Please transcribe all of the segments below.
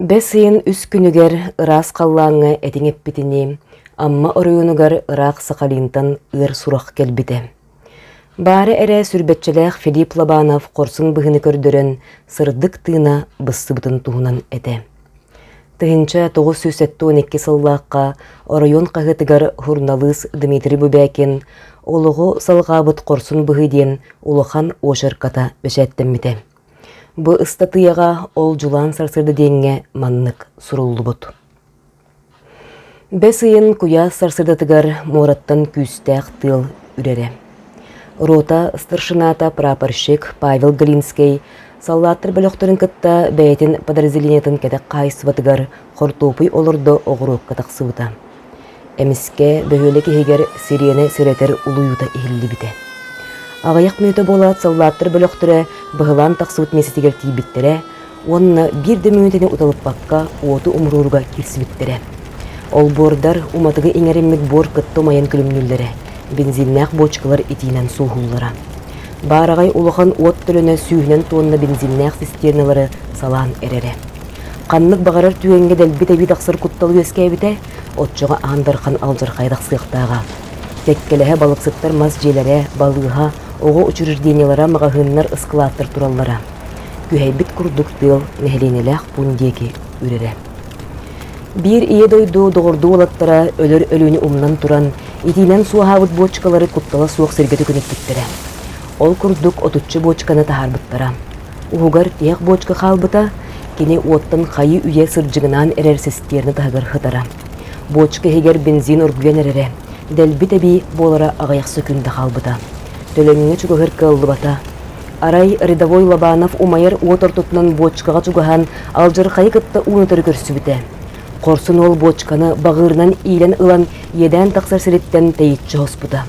Бесыйын үс күнүгер ырас қаллаңы этиңеп битини, амма орыюнугар ырак сақалинтан ыр сурах келбите. Бары эре сүрбетчелех Филипп Лобанов корсын быхыны көрдөрөн сырдык тыына быссыбытын туһунан эте. Тыгынча 912 сыллааққа оройон қағытыгар хурналыс Дмитрий Бубякин олығы салғабыт корсын быхы ден улахан ошырката бешеттеммите. Бу ыстатыяға ол жулан сарсырды денге маннык суруллубут. Бесыйын куя сарсырдатыгар мораттан күстәк тыл үрере. Рота старшината прапорщик Павел Галинский саллаттыр бөлөктөрүн кытта бәйтин подразделениятын кете кайсыбатыгар хортопуй олордо оғырук катақсыбыта. Эмиске бөхөлі кехегер сирене сиретер улуюта ихиллибите. Ағаяқ мүйті болат саллаттыр бөлөктөрі бұғылан тақсыбыт месетігер тейбіттере, онына бирді мүйітіне ұталып баққа оты умруруга кирсібіттере. Ол бордар уматығы еңереммет бор кытты майын күлімнүллері, бензиннәқ бочкалар итинен суғуллара. Барағай улахан от түріне сүйінен тонна бензиннәқ цистерналары салан эрере. Қаннық бағарар түйенге дәлбіт тақсыр құтталы өскәбіте, отчыға аңдарқан алжыр қайдақ сыйықтаға. Теккелеге балықсыттар мас желері, балыға, оғы учурждениялара мағағыннар ысқылаттыр тураллара. Күхәйбіт күрдік тыл нәхленеләқ пундеки үрере. Бир ие дойду доғырду олаттара өлір өліні умнан туран, итинен суағабыт бочкалары құттала суық сергеті күнеттіктері. Ол күрдік отуччы бочканы тахарбыттара. Уғығар теяқ бочка қалбыта, кені оттан қайы үйе сырджығынан әрерсестеріні тағығар хытара. Бочка хегер бензин үргүйен әрере, дәлбі тәбі болара ағаяқ сөкінді қалбыта. Төліңіне чүгігір кылды бата. Арай рядовой Лобанов умайыр от ортотынан бочкаға чүгіған алжыр қайы кытта уынытыр көрсі біте. Корсын ол бочканы бағырынан илен ылан еден тақсар сіреттен тәйітші хоспыта.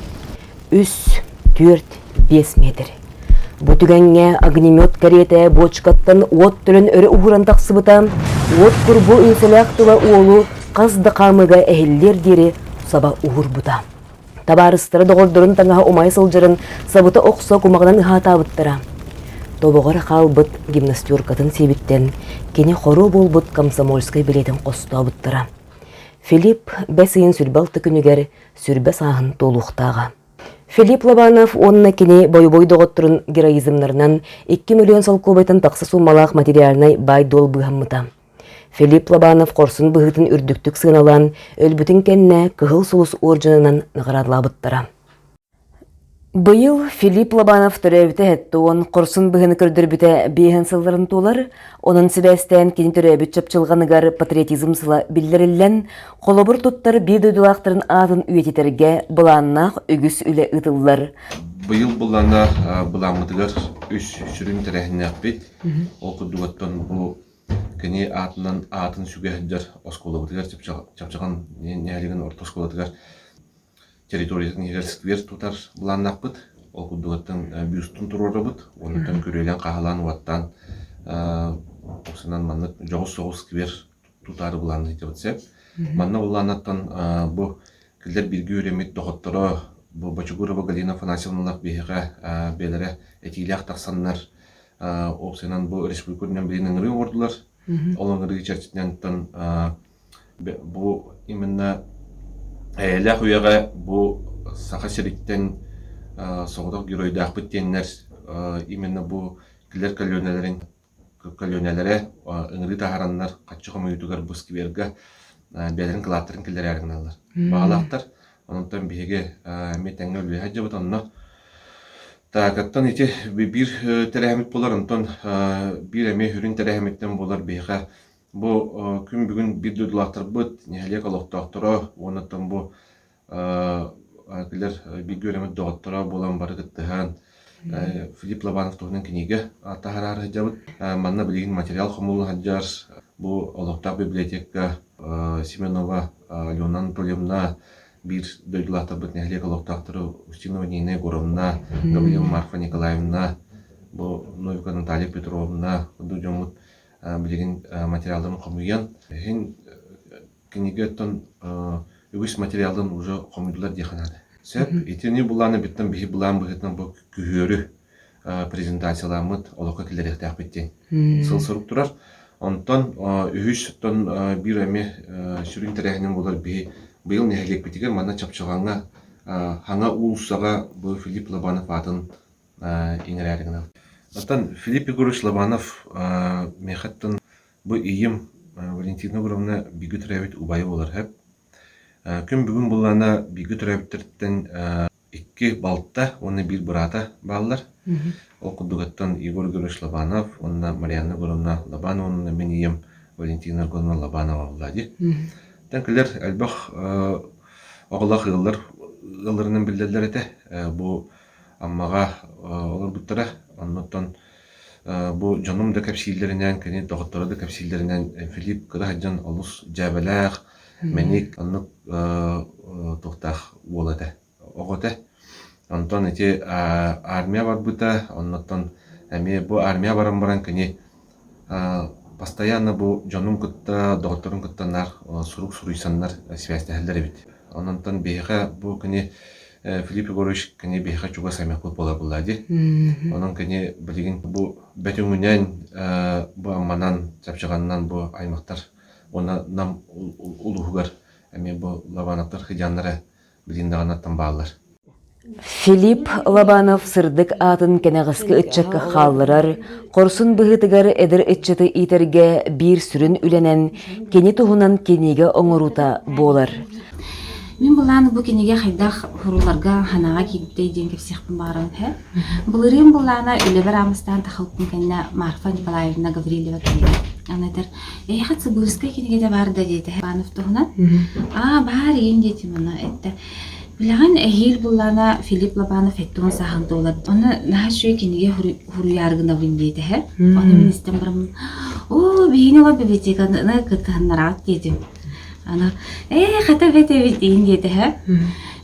3-4-5 метр. Бұтыгәнге огнемет карете бочкаттан от түрін өрі ұғыран тақсыбыта, от күрбу үнселәқ тұла уолу қазды қамыға әхеллер дері саба ұғыр бұта. Табарыстары доғырдырын таңаға умай сылжырын сабыта оқса кумағынан ұхата бұттыра. Тобоғар қалбыт гимнастеркатын себіттен, кені қору болбыт комсомольскай билетін қоста бұттыра. Филипп бәсейін сүрбалты күнігер сүрбә сағын толуқтаға. Филипп Лобанов онына кені бой-бой доғыттырын героизмнарынан 2 миллион салқобайтын тақсы суммалақ материалынай бай дол бұғаммыта. Филипп Лобанов корсын бұғытын үрдіктік сыналан, өлбүтін кәнне кығыл сұлыс оржынынан нағырадыла бұттыра. Бұйыл Филипп Лобанов түрәбіті әтті он корсын бұғыны көрдірбіті бейхін сылларын толар, оның себәстен кені түрәбіт чапчылғаныгар патриотизм сыла білдіріллен, қолабыр тұттар бір дөйділақтарын атын үйететерге бұланнақ үгіс үлі ұтылар. Бұйыл бұлана бұламыдығар үш сүрін тәрәхіне ақпет, ол күдігіттен бұл кені атынан атын сүгәхіджар осколабыдығар чапчыған нәлігін орта осколабыдығар территориясын егер сквер тутар бұланнақ бұд, ол күдігіттен бюстын тұроры бұд, онытын көрелен қағалан уаттан осынан манны жоғыз-соғыз сквер тутары бұланны ете бұдсеп. Манна бұланаттан бұл кілдер бірге өремет доғыттыры бұл Бачугурова Галина Фанасьевналақ бейіға бәлері әтейліғ тақсаннар осынан бұл республикөрінен білінің ұрын ордылар. Олон ұрығы чәртетінен бұл именно әйелі ұяға бұл сақа серіктен соғыдық геройдақ біттенлер именно бұл кілер кальонелері ұңыры тағаранлар қатшығы мұйытығар бұл сквергі бәлерін қылаттырын кілер әрігіналар. Бағалақтар, онынтан бейге мәтәңі өлбей хаджы бұд онына. Тағаттан еті бір тәрәхемет болар, онтан бір әме хүрін тәрәхеметтен болар бейға. Бұл күн бүгін бір дөділақтыр бұд, нәхелек алықтақтыра, онытын бұл кілер бір көремет доғаттыра болан бары күттіған Филипп Лобанов тұғының кенеге тағарары жабыд. Манна білеген материал қомылы хаджар, бұл алықтақ библиотека Семенова Алена Анатольевна bir дөйділақтыр бұд нәхелек алықтақтыры Устинова Нина Егоровна, Гаврилова Марфа Николаевна, бұл Новика Наталья Петровна, Дудемут білеген материалдарын қомыйын. Кенеге өттін үгіс материалдарын уже қомыйдылар дейханады. Сәп, етені бұланы біттін бігі бұлан бұғытын бұл күхөрі презентацияламыд олыққа келдеректі ақпеттен. Сыл сұрып тұрар. Онтон үһүс тон бир эми сүрүн терехинен болар би быйыл нехелек битигер мана чапчыганга хаңа улуссага бу Филипп Лобанов атын иңерәригин. Онтон Филипп Егорович Лобанов мехаттан бу ийим Валентина Егоровна биги төрөбүт убайы болар хеп. Күн бүгүн буллана биги төрөбүттен икки балта, оны бир брата баллар. Ол кудугаттан Егор Егорович Лобанов, онна Марьяна Егоровна Лобанова, мен ийим Валентина Егоровна Лобанова влади. Тәнкелер әлбах оғылақ ылларынан билдерлер эте. Бу аммага олар буттара, оннотон бу жаным да капсиллеринен, кене доктора да капсиллеринен Филипп Кыраджан олус жабалах, меник оннук тохтах болате. Оготе. Онтон эти армия бар бута, оннотон эми бу армия баран кене постоянно бу жаным кытта, докторун кыттанар, суруйсаннар связьтәһелләр бит. Оннотон беха бу кене Филипп Егорович кене беха чуга самякут бола буллади. Онон кене билген бу бетүңүнен бу амманан чапчыганнан бу аймактар она нам улугар эми бу Лобановтар хыҗаннары билиндаган баалар. Филипп Лобанов сырдык атын кенегіскі үтчеккі қаллырар, корсун бұғытыгар эдір үтчеті итерге бир сүрін үленен, кені туғынан кенеге оңырута болар. Мен бұланы бұл кенеге қайдақ хұруларға ханаға кейдей ден кепсеқпін барын. Бұлырым бұланы үлебір амыстан тақылпын кәнне Марфа Николаевна Гаврилева кенеге. Анатыр, қат Сыбырскай кенеге де барды дейді. Банов туғынан, бар ен деті мұны әтті. Билаған әйел бұллана Филипп Лобанов әттуын сағанды олады. Оны наға шөй кенеге хұру ярғында бұйын дейді. Оны мен істен бұрым, бейін ола бебетегіні күттіғыннарағат дедім. Аны, қата бәте бетейін деді.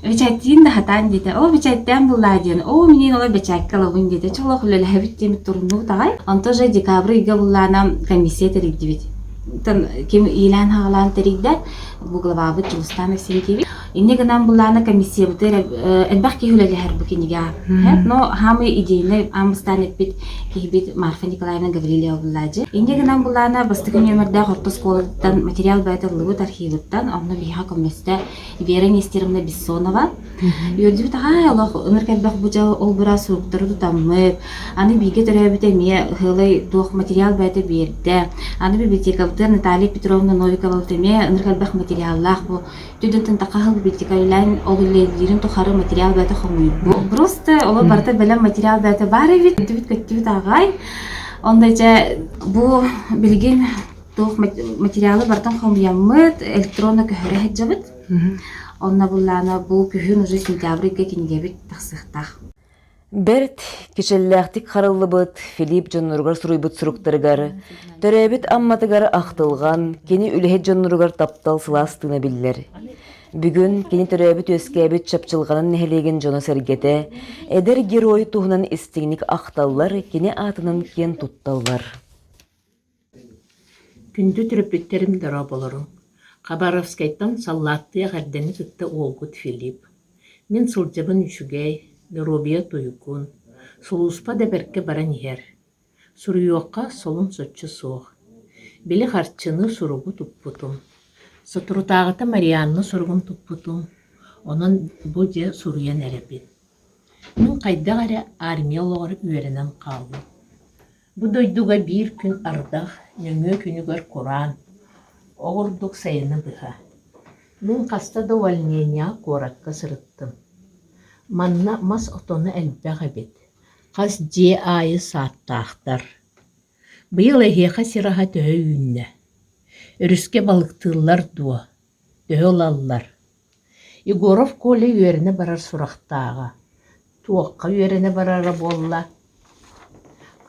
Бечайттейін да хатан деді. Бечайттен бұлла дейін. Менен ола бечайккала бұйын деді. Чола құлы ләбіт демет тұрынды тағай. Онто жай декабры үйге бұллана комиссия тәрікді бет. Кем илан хағалан тәрікді бұл главабы Чулстан әсен Инне гынан булланы комиссия бутер элбах ки хүләле һәр бу кинига. Но хамы идейне амстан этбит кибит Марфа Николаевна Гаврилева буллаҗы. Инне гынан булланы бастыгын өмөрдә хортос колдан материал байтылыгы архивыттан аны биха комместе Вера Нестеровна Бессонова. Йөрди бит Аллах өмөр кәлбәх буҗа ул бара суруктыры тутамы. Аны биге төрәбите ме хылай дух материал байты берде. Аны библиотекабытыр Наталья Петровна Новикова теме өмөр кәлбәх материаллар бу түдәнтен тақахыл библиотекаларын олылерин тухары материал байты хомуй. Просто олар барта белән материал байты бар бит көттүбит агай. Ондайча бу билген дух материалы бартан хомуямыт электронна көһөрә һәҗәбит. Онна буллана бу көһүн уже сентябрьгә кингә бит тахсыктах. Берт кишелләхтик харыллыбыт Филипп Жоннургар суруйбыт суруктарыгар, төрәбит амматыгар ахтылган, кени үлеһе Жоннургар таптал сыластыны биллер. Бүгүн кени төрәбит өскәбит чапчылганын нәһелеген Жона сәргәтә, эдер герой туһунан истигник ахталлар, кени атынын кен тутталлар. Күндү төрөпүттерим дара болорум. Хабаровскайдан саллаттыя гардени кытта олгут Филипп. Мен сылжабын үшүгей, Робия туйукун, солуспа да берке баран ер. Суруйуаққа солун соччу соқ. Бели харчыны суругу туппутум. Сотурутағыта Марианны суругун туппутум. Онын бу же суруян әрепин. Мен қайдағары армия олағыр үйерінен қалдым. Бу дойдуға бир күн ардақ, нөңө күнігер Құран. Оғырдық сайыны бұға. Мен қаста да увольнения қоракка сырыттым. Манна мас отоны әлбәғі бет. Қас же айы саттақтар. Бұйыл әхеқа сираға төхі үйінне. Үріске балықтылар дуа. Төхі олалар. Егоров коле үйеріне барар сұрақтаға. Туаққа үйеріне барары болла.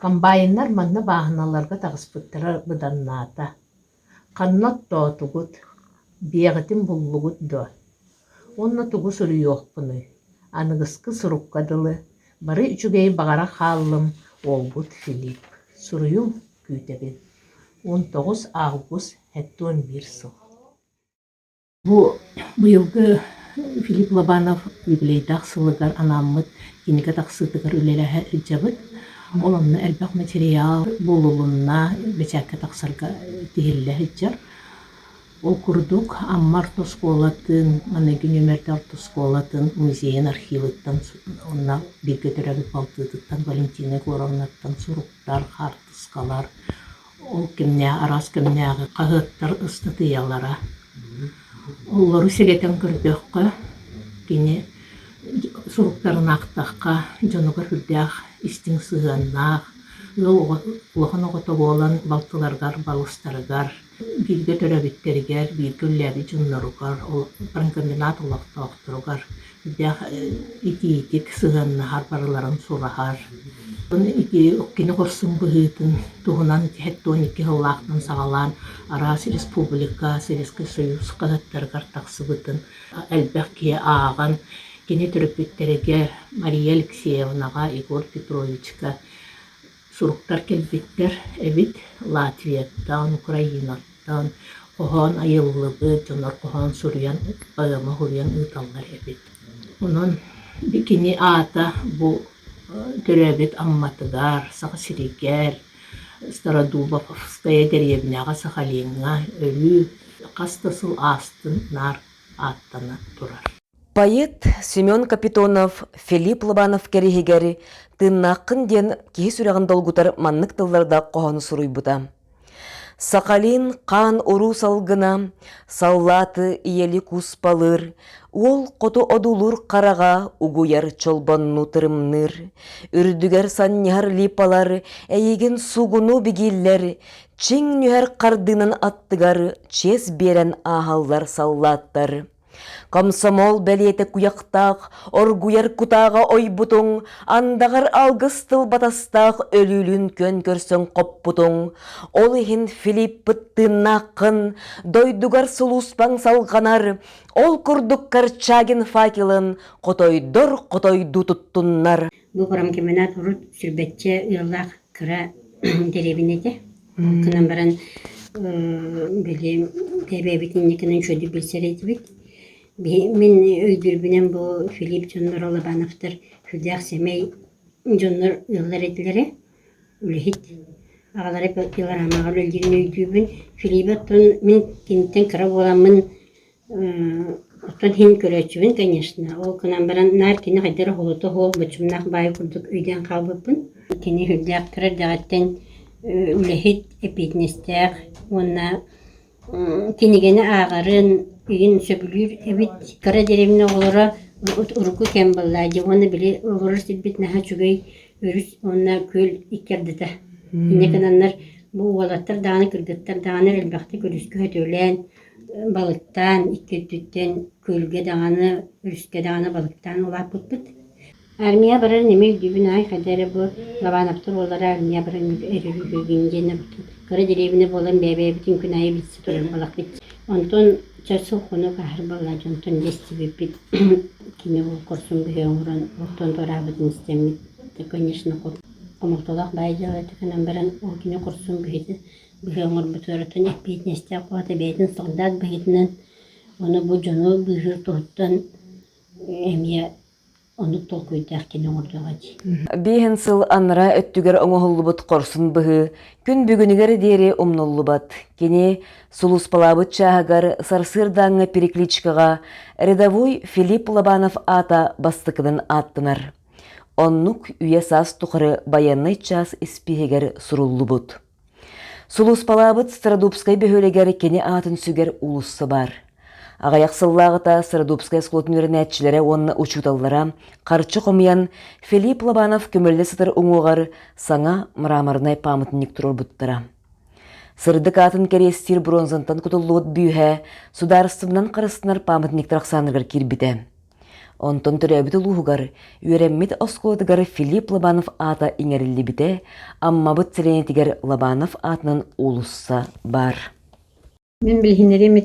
Комбайындар манна бағыналарға тағыспыттыра бұданната. Қаннат тоғытығыт. Беғітін бұллығыт дуа. Онна тұғы сұры yok бұны. Анығысқы сұрыққадылы, бары үчігей бағара қалым, олбут Филипп. Сұруйым күйтеген. 19 август 11 сыл. Бұйылғы Филипп Лобанов юбилейдақ сылығар анамыд, кенеге тақсытығар үлелі жабыт. Олонна элбэх материал булулунна бечакка тақсарга тиһиллэ хиджар. Ол курдук аммар тоскуолатын, манныгин өмердер тоскуолатын, музейн архивыттан, онна бирге төрәбит балтыдыттан, Валентина Горовнаттан суруктар, хартыскалар, ол кемне, арас кемнеғы қағыттар ыстатыялара. Оллары селетен көрдөккө, кені суруктарын ақтаққа, жонугар хүрдәқ, истин сыганнақ, улахан оғыта болан балтыларгар, балыстарыгар, бирге төрәбиттеригер, бирге үлләби жонноругар, бранкомбинат улақтауқтыругар, хүрдәқ ити-итик сыганнахар барыларын сурахар. Ити оккені корсын бұхытын, туғынан хеттон ики хыллақтын сағалан, арас республика, Советский Союз қағыттаргар тақсыбытын, әлбәқ кие аған, кені түріппеттереге Мария Алексеевнаға, Егор Петровичка, суруктар келбеттер, эбит Латвияттан, Украинаттан, оған айыллыбы, жонор оған сурян, бағама хурян ұталлар эбит. Онын бикини ата бұл төрәбет амматыгар, сақсиригер, Стародубовская деревняға Сахалинға өлі қастасыл астын нар аттана турар. Поэт Семен Капитонов, Филипп Лобанов керегегери тыннақын ден кей сүрәғын долгутар маннык тылларда қоғаны сұруй бұта. Сақалин қан уру салгына, саллаты иели куспалыр, ол қоту одулур қараға угуяр чолбонну тырымныр, үрдігер санняр липалар, әйеген сугуну бігиллер, чиң нүхер қардынын аттыгар, чес берен ағаллар саллаттар. Комсомол бәлеті куяқтақ, оргуяр кутаға ой бұтың, андағар алғыстыл батастақ өлілін көн көрсің қоп бұтың. Ол ехін Филипп бұттынақын, дойдугар сұлуспаң салғанар, ол күрдік Карчагин факелын, қотойду тұттыннар. Бұл промкеменат ұрыт сүрбетче ұялақ кіра деревінеде. Кынан баран білем, дәбәбетін екінің шөді білсереді бет. Мен өйдүрбүнен бұл Филипп Жоннор Лобановтар хүдәқ семей Жоннор ұялар еділері үліхет. Ағалары пилар амағал өлдерін өйдүрбүн. Филипп оттон мен кенттен кіра боламын оттон хин көрөчүбүн, конечно. Ол кынан баран нар кені қайдары холуты хол бұчымнақ байы күрдік өйден қалбыппын. Кені хүдәқ кірір дағаттен үліхет эпетнестәқ, онна кенегені ағарын үйін сөбілер, әбет кара деревіне олара ұрғы кәм баллади, оны біле олар сілбет наға чүгей өріс, онна көл икердіді. Инекінанлар бұл олаттар дағаны кіргіттар дағаны әлбәқті көріскі өтөлән, балықтан, иккеттен көлге дағаны, өріске дағаны балықтан олап бұтпыт. Армия барар неме үйдібін ай қадары бұл Лобановтар олара армия барар әрірі көгенжені бұтын. Кара деревіне болан бәбәбітін күн айы бітсі тұрын балақ бітсі. Онтон чарсыл қону қағыр бала жонтон десті беппет. Кеме ол құрсын бүге оңыран, оқтон торабытын істемет. Конечно, қомықтолақ бай жалайды кінан баран ол кеме құрсын бүге оңыр бұтыратын әппетін есте қуаты бәйтін солдат бәйтінен. Оны бұл жону бұғыр тұғыттан әмия оны толкуйдақ кене оңырдыға дей. Бейін сыл аныра өттігер оңығылыбыт қорсын бұғы, күн бүгінігер дері умнулыбат. Кене сулуспалабыт чағығар сарсырдаңы перекличкаға рядовой Филипп Лобанов ата бастықының аттынар. Оннук үйе сас тұқыры баянный час испихегер суруллыбыт. Сулуспалабыт Стародубскай бөхөлегер кене атын сүгер улысы бар. Ағаяқ сыллағыта Стародубскай склотын өрінәтчілері онны учуталлара қарчы қомиян Филипп Лобанов көмілі сытыр ұңуғар саңа мрамарнай памытынник тұрыр бұттыра. Сырдық атын керестер бронзантан күтілуыт бүйхә, сударыстымнан қарыстынар памытынник тұрақсанырғар кербіті. Онтон түрәбіті луғығар, үйереммет осқуатығар Филипп Лобанов ата иңерілі біте, амма бұт сіленетігер Лобанов атының улысса бар. Мен білгенерем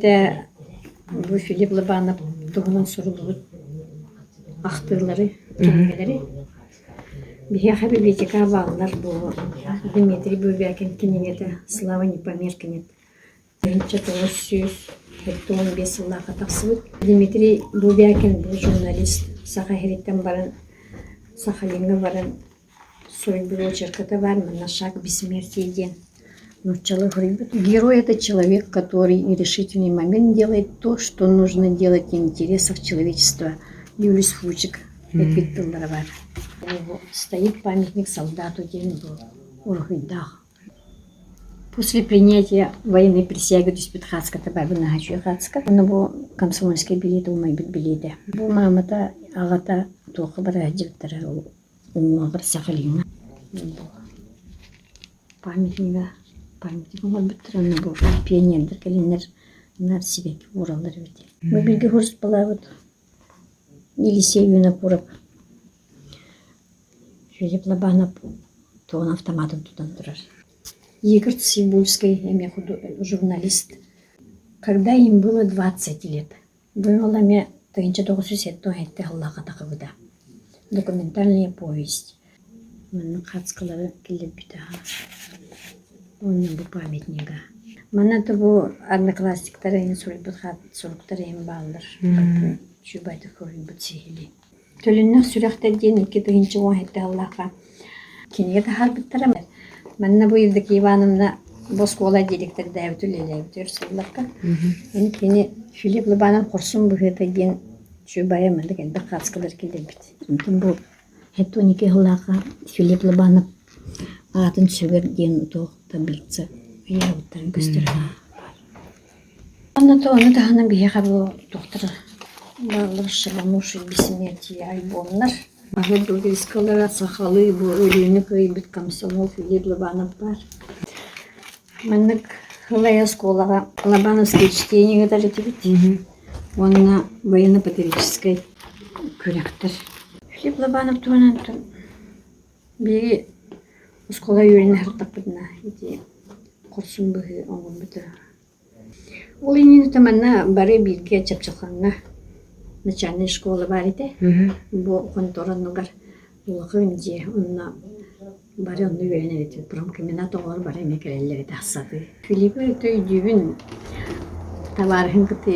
бұл Филипп Лобанов тұғынан сұрылығы ақтырлары, кенелері. Бия библиотека балалар бұл Дмитрий Бубякин кенеледі, Слава Непомеркинет. Бірінші тоғыз сөз, 15 жылға тақсыбыт. Дмитрий Бубякин бұл журналист, Саха Хереттен баран, Сахалинға баран, судьбы очерка-то бар, на шаг бессмертия день. Но герой — это человек, который в решительный момент делает то, что нужно делать в интересах человечества. Юлис Фучик, стоит памятник солдату день был, Ургайдах. После принятия военной присяги Диспетхатска-то бабина Хачухатска, он был комсомольский билет, умайбит билеты. Бұл мамата ағата тоқы бір әділттірі ұңғыр сақылина. Памятник оңғыр біттірі, бұл пионердер кәленер нар себеки оралдар өте. Мы білге ғұрыс бала өт, Елисеевина құрып, Филипп Лобанов тоғын автоматын тудан тұрар. Игорь Цибульский, журналист. Когда им было 20 лет, было мне 1907 Аллаха тақыбыда. Документальная повесть. Мен хатскалары келіп біті. Оның бұл памятнига. Мана-то бұл одноклассниктары ең сұрықтары ең балдар. Шубайды көрін бұт сейілі. Төліннің сүріқтер дейін 2-10 Аллаха. Кенеге тахар біттірі. Манна bu yıldaki Ivanovna Boskola direktör devletüyle sollakka. Keni Filip Libanov kursun bu heda gen şu bayamadı gen bir kaskılar kilebit. Çünkü bu hep 12 yıllıka Filip Libanov atın süger gen to tabilse yavuttan gösterir. Anna to onu da hanım bir bu doktor bağlar şalamuş бессмертия альбомlar. Ahmet Bulgariskalara sahalı bu ölüğünü kıybet komsomol Filip Libanov var. Меннік хылая сколаға Лобановский чтение kadar etibit. Онна военно-патриотической көректір. Филипп Лобанов туанан бері скола үйрені хыртақ бітіна. Құрсын бұғы оңын біті. Ол енені таманна бары бірге чапчықанна. Начальная школа бар еді. Бұл конторанығар ұлығы үнде. Онна бары onu öğrenerek promkeminat olur bari mekelelleri tahsadı. Filip'e tüydüğün tavarın kıtı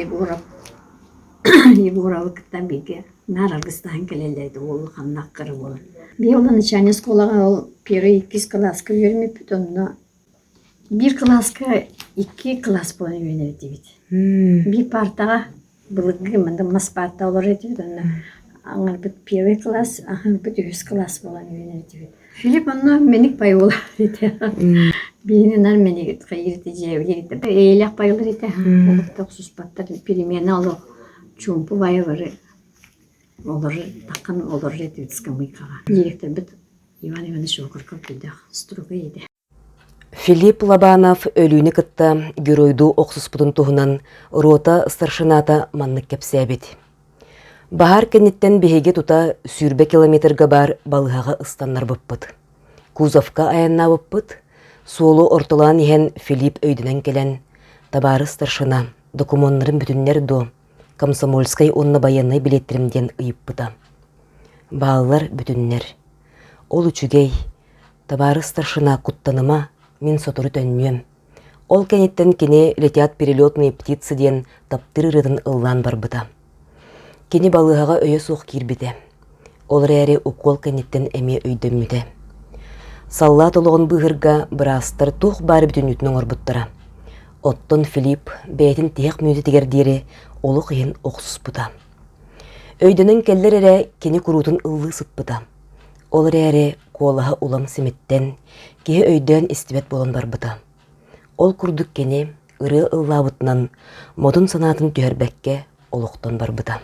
Yegora'lıktan bilgi narargıstan kelelleri de oğlu kannak kırı olur. Bir olan içine skolağa ol peri 2 klaska vermeyip onunla bir klaska 2 klas boyunca öğrenerek. Bir partağa bılıgı mındım nas parta olur edip onunla anlar bir peri klas, ahın bir 100 klas boyunca öğrenerek. Filip onunla menik payı olur idi. Birinin menik kayırtıcıya öyle eylek payılır idi. Olukta suspattır perimeni alır. Çumpu payı var. Olur, takın olur idi. Sıkımıykağa. Direkte bit Ivan Ivaniç okur kapıydı. Struga idi. Филипп Лобанов өлүүнү кытта геройду оксуспутун туһунан рота старшината маннык кепсәбит. Bahar kenitten behege tuta sürbe kilometrga bar balıhaga ıstanlar bıppıt. Kuzovka ayanna bıppıt, solu ortalan ihen Filip öydünen gelen tabarı starşına dokumonların bütünler do Komsomolskay onna bayanay biletlerimden ıyıppıta. Bağlılar bütünler. Ol üçügey, tabarı starşına kuttanıma min sotoru tönmüyem. Ol kenitten kene letiat перелетные птицы ден таптырырыдын ыллан барбыта. Кені балыға өйе соқ кирбіде. Олар әрі укол кәнеттен әме өйдөмміде. Саллат олығын бұғырға бірастыр туқ бары бүтін үтінің орбыттыра. Оттон Филипп бәйтін теғ мүнеті тегердері олық ең оқсыз бұда. Өйдінің кәлдер әрі кені күрутын ұлы сұтпыда. Олар әрі қолаға улам семеттен, кеге өйден істібет болын бар бұда. Ол күрдік кені ұры ұллабытынан модын санатын түйербәкке олықтан бар бұда.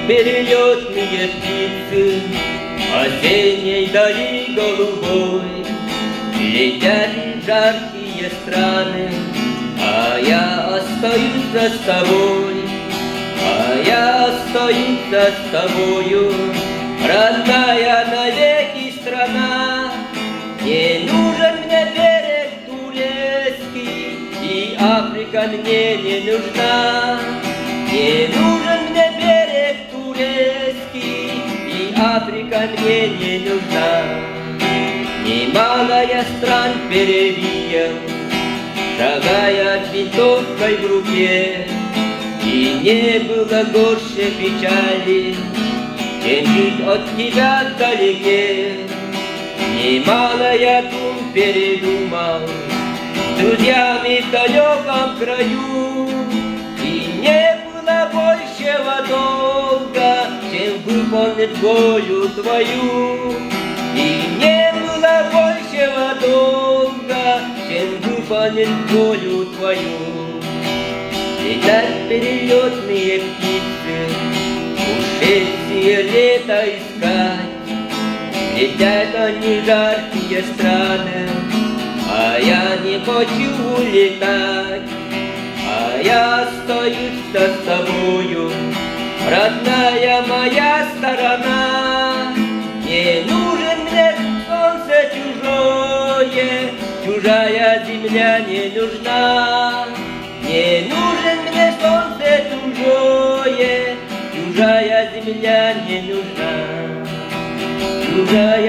Перелетные птицы осенней дали голубой летят в жаркие страны, а я остаюсь с тобой, с тобою, родная навеки страна. Не нужен мне берег турецкий, и Африка мне не нужна. Не нужен мне берег турецкий, и Африка мне не нужна. Немало я стран перевидел, шагая с винтовкой в руке. И не было горше печали, чем жить от тебя вдалеке. Немало я тут передумал, с друзьями в далеком краю. И не было большего долга, чем выполнить волю твою. И не было большего долга, чем выполнить волю твою. Летят перелетные птицы, ушедшие лето искать. Летят они жаркие страны, а я не хочу улетать. А я остаюсь с тобою, родная моя сторона. Не нужен мне солнце чужое, чужая земля не нужна. Не нужен мне солнце чужое, чужая земля не нужна. Чужая